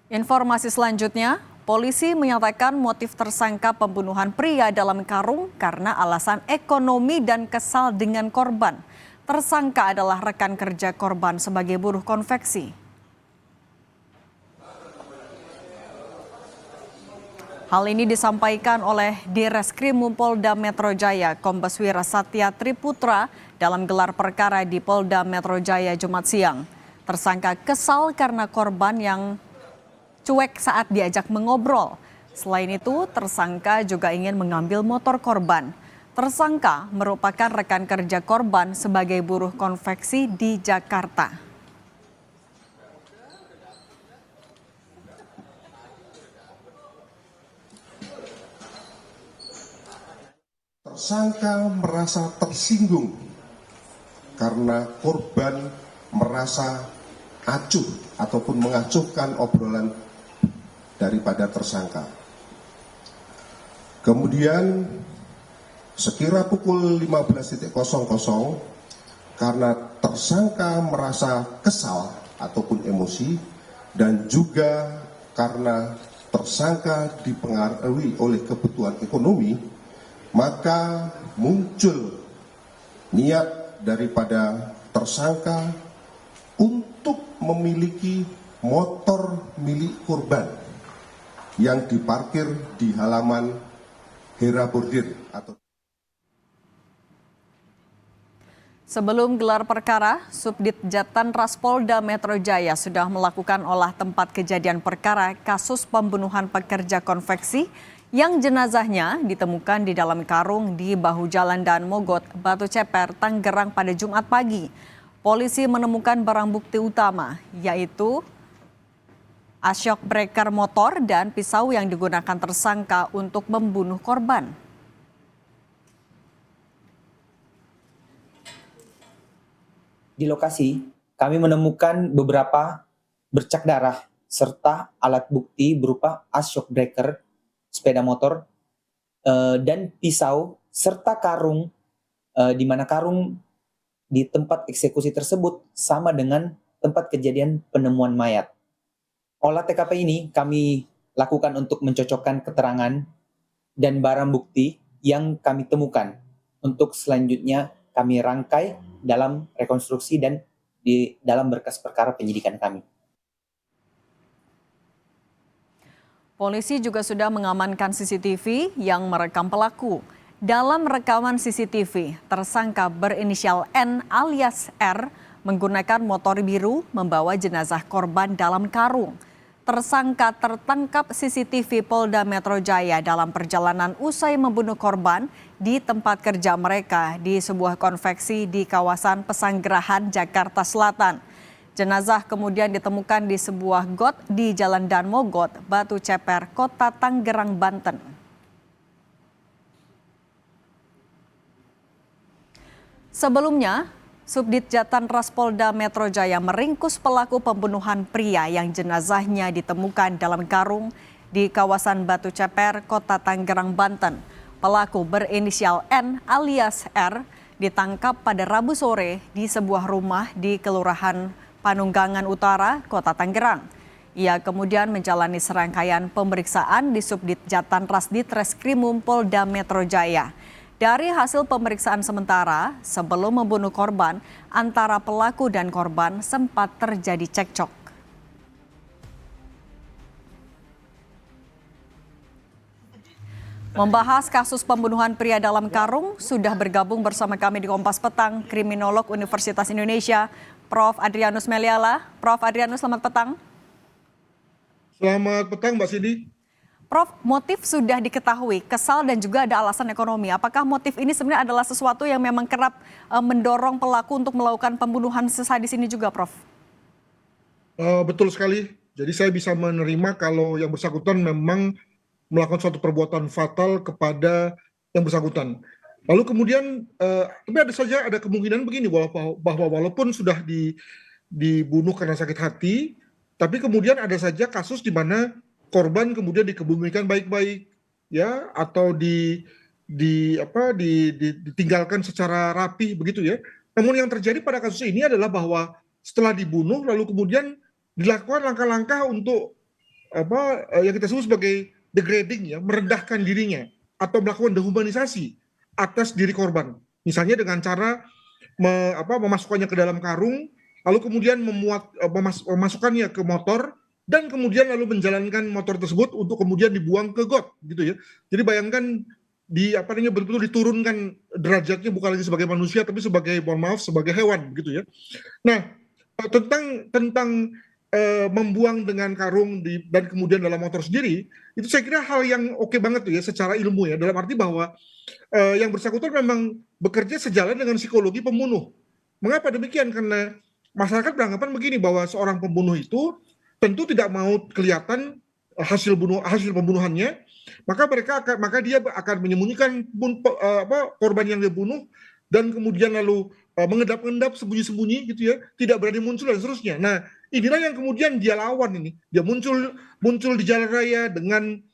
Informasi selanjutnya, polisi menyatakan motif tersangka pembunuhan pria dalam karung karena alasan ekonomi dan kesal dengan korban. Tersangka adalah rekan kerja korban sebagai buruh konveksi. Hal ini disampaikan oleh Direskrim Polda Metro Jaya, Kombes Wira Satya Triputra dalam gelar perkara di Polda Metro Jaya Jumat siang. Tersangka kesal karena korban yang cuek saat diajak mengobrol. Selain itu, tersangka juga ingin mengambil motor korban. Tersangka merupakan rekan kerja korban sebagai buruh konveksi di Jakarta. Tersangka merasa tersinggung karena korban merasa acuh ataupun mengacuhkan obrolan daripada tersangka. Kemudian sekira pukul 15.00 karena tersangka merasa kesal ataupun emosi dan juga karena tersangka dipengaruhi oleh kebutuhan ekonomi, maka muncul niat daripada tersangka untuk memiliki motor milik korban yang diparkir di halaman Hera Bordir atau Sebelum gelar perkara, Subdit Jatan Ras Polda Metro Jaya sudah melakukan olah tempat kejadian perkara kasus pembunuhan pekerja konveksi yang jenazahnya ditemukan di dalam karung di bahu jalan Dan Mogot, Batu Ceper, Tangerang pada Jumat pagi. Polisi menemukan barang bukti utama, yaitu shock breaker motor dan pisau yang digunakan tersangka untuk membunuh korban. Di lokasi, kami menemukan beberapa bercak darah serta alat bukti berupa shock breaker, sepeda motor, dan pisau, serta karung, di mana karung di tempat eksekusi tersebut sama dengan tempat kejadian penemuan mayat. Olah TKP ini kami lakukan untuk mencocokkan keterangan dan barang bukti yang kami temukan. Untuk selanjutnya kami rangkai dalam rekonstruksi dan di dalam berkas perkara penyidikan kami. Polisi juga sudah mengamankan CCTV yang merekam pelaku. Dalam rekaman CCTV, tersangka berinisial N alias R menggunakan motor biru membawa jenazah korban dalam karung. Tersangka tertangkap CCTV Polda Metro Jaya dalam perjalanan usai membunuh korban di tempat kerja mereka di sebuah konveksi di kawasan Pesanggerahan, Jakarta Selatan. Jenazah kemudian ditemukan di sebuah got di Jalan Dan Mogot, Batu Ceper, Kota Tangerang, Banten. Sebelumnya, Subdit Jatan Ras Polda Metro Jaya meringkus pelaku pembunuhan pria yang jenazahnya ditemukan dalam karung di kawasan Batu Ceper, Kota Tangerang, Banten. Pelaku berinisial N alias R ditangkap pada Rabu sore di sebuah rumah di Kelurahan Panunggangan Utara, Kota Tangerang. Ia kemudian menjalani serangkaian pemeriksaan di Subdit Jatan Ras Ditreskrimum Polda Metro Jaya. Dari hasil pemeriksaan sementara, sebelum membunuh korban, antara pelaku dan korban sempat terjadi cekcok. Membahas kasus pembunuhan pria dalam karung, sudah bergabung bersama kami di Kompas Petang, Kriminolog Universitas Indonesia, Prof. Adrianus Meliala. Prof. Adrianus, selamat petang. Selamat petang, Mbak Sidi. Prof, motif sudah diketahui, kesal dan juga ada alasan ekonomi. Apakah motif ini sebenarnya adalah sesuatu yang memang kerap mendorong pelaku untuk melakukan pembunuhan sesadis ini juga, Prof? Betul sekali. Jadi saya bisa menerima kalau yang bersangkutan memang melakukan suatu perbuatan fatal kepada yang bersangkutan. Lalu kemudian, tapi ada kemungkinan begini, bahwa walaupun sudah dibunuh karena sakit hati, tapi kemudian ada saja kasus di mana korban kemudian dikebumikan baik-baik, ya, atau ditinggalkan secara rapi begitu ya. Namun yang terjadi pada kasus ini adalah bahwa setelah dibunuh lalu kemudian dilakukan langkah-langkah untuk yang kita sebut sebagai degrading, ya, merendahkan dirinya atau melakukan dehumanisasi atas diri korban. Misalnya dengan cara memasukkannya ke dalam karung, lalu kemudian memasukkannya ke motor, dan kemudian lalu menjalankan motor tersebut untuk kemudian dibuang ke got, gitu ya. Jadi bayangkan betul-betul diturunkan derajatnya, bukan lagi sebagai manusia tapi sebagai, mohon maaf, sebagai hewan, gitu ya. Nah, tentang membuang dengan karung dan kemudian dalam motor sendiri, itu saya kira hal yang oke banget tuh ya secara ilmu, ya, dalam arti bahwa yang bersangkutan memang bekerja sejalan dengan psikologi pembunuh. Mengapa demikian? Karena masyarakat beranggapan begini, bahwa seorang pembunuh itu tentu tidak mau kelihatan hasil pembunuhannya, maka dia akan menyembunyikan korban yang dibunuh, dan kemudian lalu mengendap-endap sembunyi-sembunyi, gitu ya, tidak berani muncul dan seterusnya. Nah, inilah yang kemudian dia lawan ini. Dia muncul di jalan raya dengan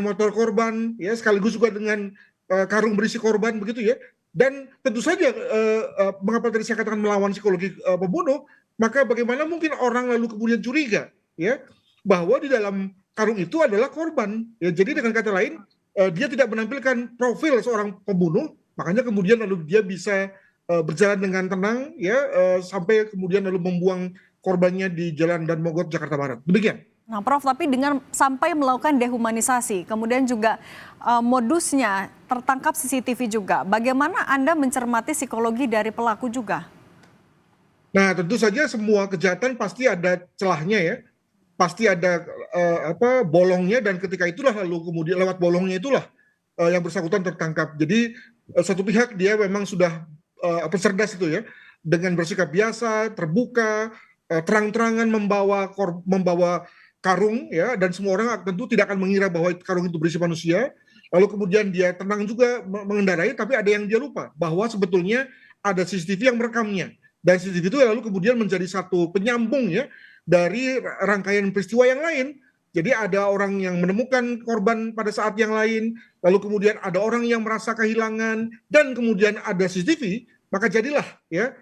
motor korban, ya, sekaligus juga dengan karung berisi korban, begitu ya. Dan tentu saja mengapa tadi saya katakan melawan psikologi pembunuh, maka bagaimana mungkin orang lalu kemudian curiga, ya, bahwa di dalam karung itu adalah korban, ya. Jadi dengan kata lain, dia tidak menampilkan profil seorang pembunuh, makanya kemudian lalu dia bisa berjalan dengan tenang, ya, sampai kemudian lalu membuang korbannya di Jalan Dan Mogot, Jakarta Barat. Demikian. Nah, Prof, tapi dengan sampai melakukan dehumanisasi, kemudian juga modusnya tertangkap CCTV juga, bagaimana Anda mencermati psikologi dari pelaku juga? Nah, tentu saja semua kejahatan pasti ada celahnya, ya, pasti ada bolongnya, dan ketika itulah lalu kemudian lewat bolongnya itulah yang bersangkutan tertangkap. Jadi satu pihak dia memang sudah cerdas itu, ya, dengan bersikap biasa, terbuka, terang-terangan membawa karung, ya, dan semua orang tentu tidak akan mengira bahwa karung itu berisi manusia. Lalu kemudian dia tenang juga mengendarai, tapi ada yang dia lupa, bahwa sebetulnya ada CCTV yang merekamnya, dan CCTV itu lalu kemudian menjadi satu penyambung, ya, dari rangkaian peristiwa yang lain. Jadi ada orang yang menemukan korban pada saat yang lain, lalu kemudian ada orang yang merasa kehilangan, dan kemudian ada CCTV, maka jadilah, ya,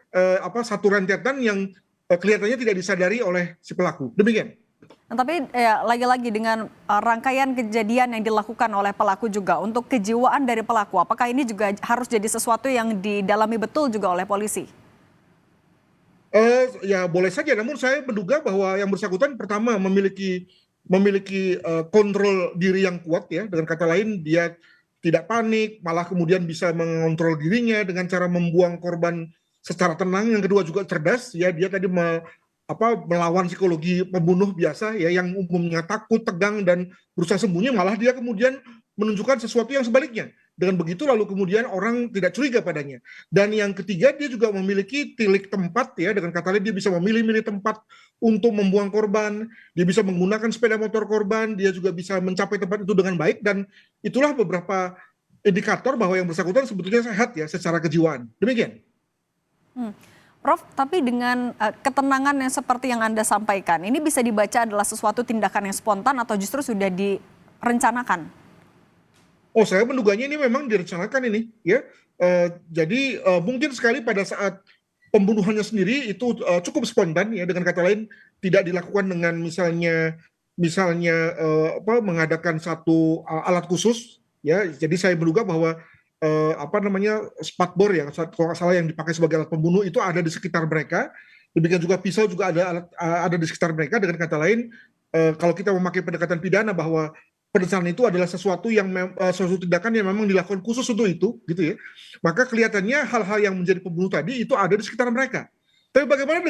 satu rentetan yang kelihatannya tidak disadari oleh si pelaku. Demikian. Nah, tapi ya, lagi-lagi dengan rangkaian kejadian yang dilakukan oleh pelaku juga, untuk kejiwaan dari pelaku, apakah ini juga harus jadi sesuatu yang didalami betul juga oleh polisi? Ya boleh saja, namun saya menduga bahwa yang bersangkutan pertama memiliki kontrol diri yang kuat, ya, dengan kata lain dia tidak panik, malah kemudian bisa mengontrol dirinya dengan cara membuang korban secara tenang. Yang kedua juga cerdas, ya, dia tadi melawan psikologi pembunuh biasa, ya, yang umumnya takut, tegang, dan berusaha sembunyi, malah dia kemudian menunjukkan sesuatu yang sebaliknya. Dengan begitu lalu kemudian orang tidak curiga padanya. Dan yang ketiga, dia juga memiliki tilik tempat, ya, dengan kata lain dia bisa memilih-milih tempat untuk membuang korban, dia bisa menggunakan sepeda motor korban, dia juga bisa mencapai tempat itu dengan baik, dan itulah beberapa indikator bahwa yang bersangkutan sebetulnya sehat, ya, secara kejiwaan. Demikian. Prof, tapi dengan ketenangan yang seperti yang Anda sampaikan, ini bisa dibaca adalah sesuatu tindakan yang spontan atau justru sudah direncanakan? Oh, saya menduganya ini memang direncanakan ini, ya. Jadi mungkin sekali pada saat pembunuhannya sendiri itu cukup spontan, ya, dengan kata lain tidak dilakukan dengan misalnya mengadakan satu alat khusus, ya. Jadi saya menduga bahwa spatbor, ya, kalau nggak salah, yang dipakai sebagai alat pembunuh itu ada di sekitar mereka. Demikian juga pisau juga ada di sekitar mereka. Dengan kata lain, kalau kita memakai pendekatan pidana bahwa perencanaan itu adalah sesuatu tindakan yang memang dilakukan khusus untuk itu, gitu ya. Maka kelihatannya hal-hal yang menjadi pembunuh tadi itu ada di sekitar mereka. Tapi bagaimana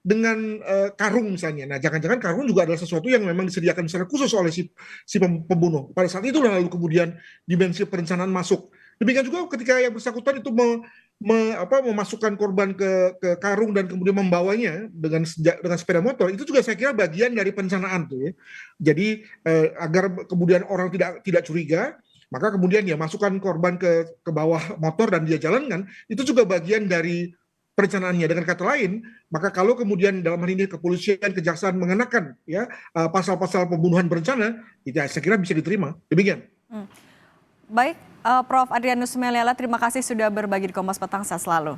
dengan karung misalnya? Nah, jangan-jangan karung juga adalah sesuatu yang memang disediakan secara khusus oleh si pembunuh. Pada saat itu lalu kemudian dimensi perencanaan masuk. Demikian juga ketika yang bersangkutan itu memasukkan korban ke karung dan kemudian membawanya dengan sepeda motor, itu juga saya kira bagian dari perencanaan tuh, ya. Jadi agar kemudian orang tidak curiga, maka kemudian ya masukkan korban ke bawah motor dan dia jalankan, itu juga bagian dari perencanaannya. Dengan kata lain, maka kalau kemudian dalam hal ini kepolisian, kejaksaan mengenakan, ya, pasal-pasal pembunuhan berencana, ya saya kira bisa diterima. Demikian. Baik, Prof. Adrianus Meliala, terima kasih sudah berbagi di Kompas Petang. Sehat selalu.